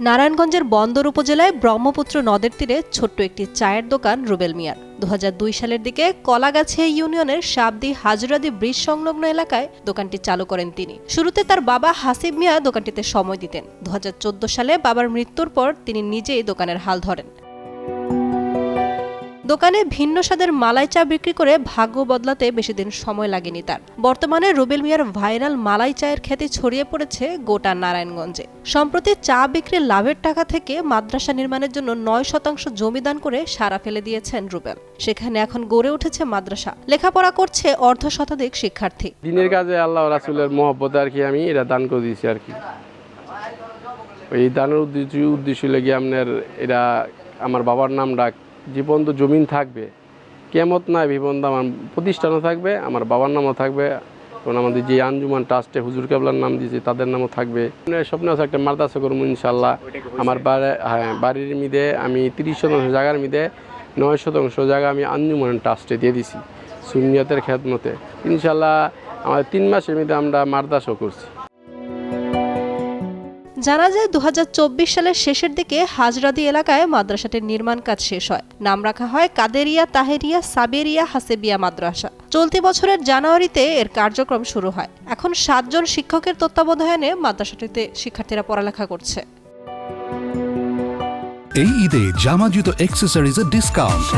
নারায়ণগঞ্জের বন্দর উপজেলায় ব্রহ্মপুত্র নদের তীরে ছোট্ট একটি চায়ের দোকান রুবেল মিয়ার। ২০০২ সালের দিকে কলাগাছিয়া ইউনিয়নের সাবদি হাজরাদি ব্রিজ সংলগ্ন এলাকায় দোকানটি চালু করেন তিনি। শুরুতে তার বাবা হাসিব মিয়া দোকানটিতে সময় দিতেন। ২০১৪ সালে বাবার মৃত্যুর পর তিনি নিজেই দোকানের হাল ধরেন। দোকানে ভিন্ন স্বাদের মালাই চা বিক্রি করে ভাগ্য বদলাতে বেশি দিন সময় লাগেনি তার। বর্তমানে রুবেল মিয়ার ভাইরাল মালাই চায়ের খ্যাতি ছড়িয়ে পড়েছে গোটা নারায়ণগঞ্জে। সম্প্রতি চা বিক্রির লাভের টাকা থেকে মাদ্রাসা নির্মাণের জন্য ৯% জমি দান করে সারা ফেলে দিয়েছেন রুবেল। সেখানে এখন গড়ে উঠেছে মাদ্রাসা, লেখাপড়া করছে অর্ধশতাধিক শিক্ষার্থী। দিনের কাজে আল্লাহ রাসূলের মহব্বত আর কি আমি এটা দান করে দিয়েছি আর কি। এই দানের উদ্দেশ্য লেগে আপনার এটা আমার বাবার নাম ডাক জীবন তো জমিন থাকবে, কেমত নাই জীবন তো আমার প্রতিষ্ঠানও থাকবে, আমার বাবার নামও থাকবে, এবং আমাদের যে আঞ্জুমান ট্রাস্টে হুজুর কেবলার নাম দিয়েছে তাদের নামও থাকবে। স্বপ্ন আছে একটা মাদ্রাসা করবো ইনশাল্লাহ। আমার বাড়ির মিদে আমি ৩০% জায়গার মিদে ৯% জায়গা আমি আঞ্জুমান ট্রাস্টে দিয়ে দিছি সুন্নিয়তের খেদমতে। ইনশাল্লাহ আমাদের ৩ মাসের মধ্যে আমরা মাদ্রাসাও করছি। জানা যায় ২০২৪ সালের শেষের দিকে হাজরাদি এলাকায় মাদ্রাসাটির নির্মাণ কাজ শেষ হয়। নাম রাখা হয় কাদেরিয়া তাহেরিয়া সাবেরিয়া হাসেবিয়া মাদ্রাসা। চলতি বছরের জানুয়ারিতে এর কার্যক্রম শুরু হয়। এখন ৭ জন শিক্ষকের তত্ত্বাবধানে মাদ্রাসাটিতে শিক্ষার্থীরা পড়ালেখা করছে। এই ঈদে জামা জুতো অ্যাকসেসরিজের ডিসকাউন্ট।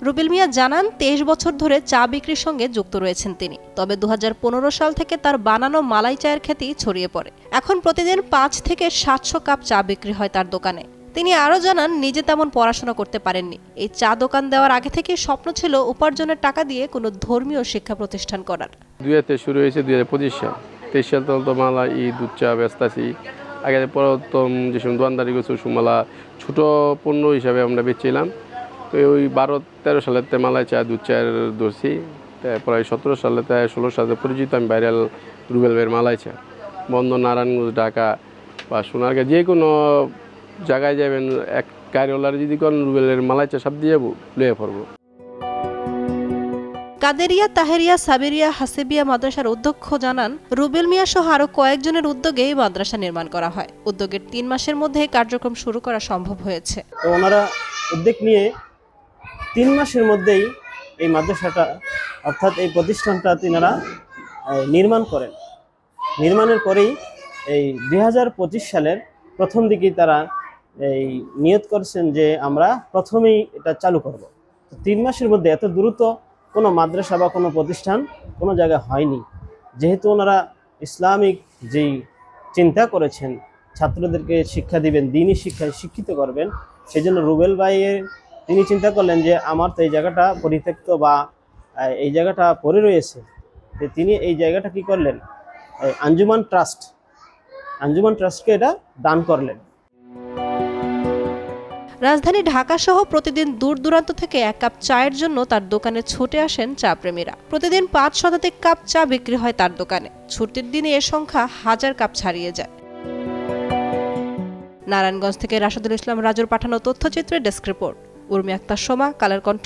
রুবেল মিয়া জানান ২৩ বছর ধরে চা বিক্রির সঙ্গে যুক্ত রয়েছেন তিনি। তবে ২০১৫ সাল থেকে তার বানানো মালাই চায়ের খ্যাতি ছড়িয়ে পড়ে। এখন প্রতিদিন ৫ থেকে ৭০০ কাপ চা বিক্রি হয় তার দোকানে। তিনি আরও জানান নিজে তেমন পড়াশোনা করতে পারেননি। এই চা দোকান দেওয়ার আগে থেকেই স্বপ্ন ছিল উপার্জনের টাকা দিয়ে কোনো ধর্মীয় শিক্ষা প্রতিষ্ঠান করার। ২০০০ শুরু হয়েছে ২০২৫ সাল। ২৩ সাল তো মালাই দুধ চা ব্যস্ত আছি। আগে প্রথম যে সময় দোকানদারি করছি সুমালা ছোটো পণ্য হিসাবে আমরা বেচছিলাম। তো ওই ১২-১৩ সালেতে মালাই চা দুধ চায়ের ধরছি। প্রায় ১৭ সালেতে ১৬ সালে পরিচিত আমি ভাইরাল রুবেল ভাইয়ের মালাই চা। বন্দর নারায়ণগঞ্জ ঢাকা বা সোনারগাঁ যে কোনো জায়গায় যাবেন, এক গাড়িওয়ালার যদি করেন রুবেলের মালাই চা সব দিয়ে যাবো, লয়ে পড়বো। কাদেরিয়া তাহেরিয়া সাবেরিয়া হাসেবিয়া মাদ্রাসার অধ্যক্ষ জানান রুবেল মিয়া সহ আরও কয়েকজনের উদ্যোগে এই মাদ্রাসা নির্মাণ করা হয়। উদ্যোগের ৩ মাসের মধ্যে কার্যক্রম শুরু করা সম্ভব হয়েছে। তো ওনারা উদ্যোগ নিয়ে ৩ মাসের মধ্যেই এই মাদ্রাসাটা অর্থাৎ এই প্রতিষ্ঠানটা তিনারা নির্মাণ করেন। নির্মাণের পরেই এই ২০২৫ সালের প্রথম দিকেই তারা এই নিয়ত করছেন যে আমরা প্রথমেই এটা চালু করব। ৩ মাসের মধ্যে এত দ্রুত কোনো মাদ্রাসা বা কোনো প্রতিষ্ঠান কোনো জায়গায় হয়নি। যেহেতু ওনারা ইসলামিক যেই চিন্তা করেছেন ছাত্রদেরকে শিক্ষা দিবেন, দ্বীনি শিক্ষায় শিক্ষিত করবেন, সেই জন্য রুবেল ভাইয়ের তিনি চিন্তা করলেন যে আমার তো এই জায়গাটা পরিত্যক্ত বা এই জায়গাটা পড়ে রয়েছে, যে তিনি এই জায়গাটা কি করলেন, আঞ্জুমান ট্রাস্টকে এটা দান করলেন। রাজধানী ঢাকা সহ প্রতিদিন দূর দূরান্ত থেকে ১ কাপ চায়ের জন্য তার দোকানে ছুটে আসেন চা প্রেমীরা। প্রতিদিন ৫ শতাধিক কাপ চা বিক্রি হয় তার দোকানে। ছুটির দিনে এর সংখ্যা ১০০০ কাপ ছাড়িয়ে যায়। নারায়ণগঞ্জ থেকে রাশেদুল ইসলাম রাজুর পাঠানো তথ্যচিত্রে ডেস্ক রিপোর্ট। উর্মি আক্তার সোমা, কালের কণ্ঠ।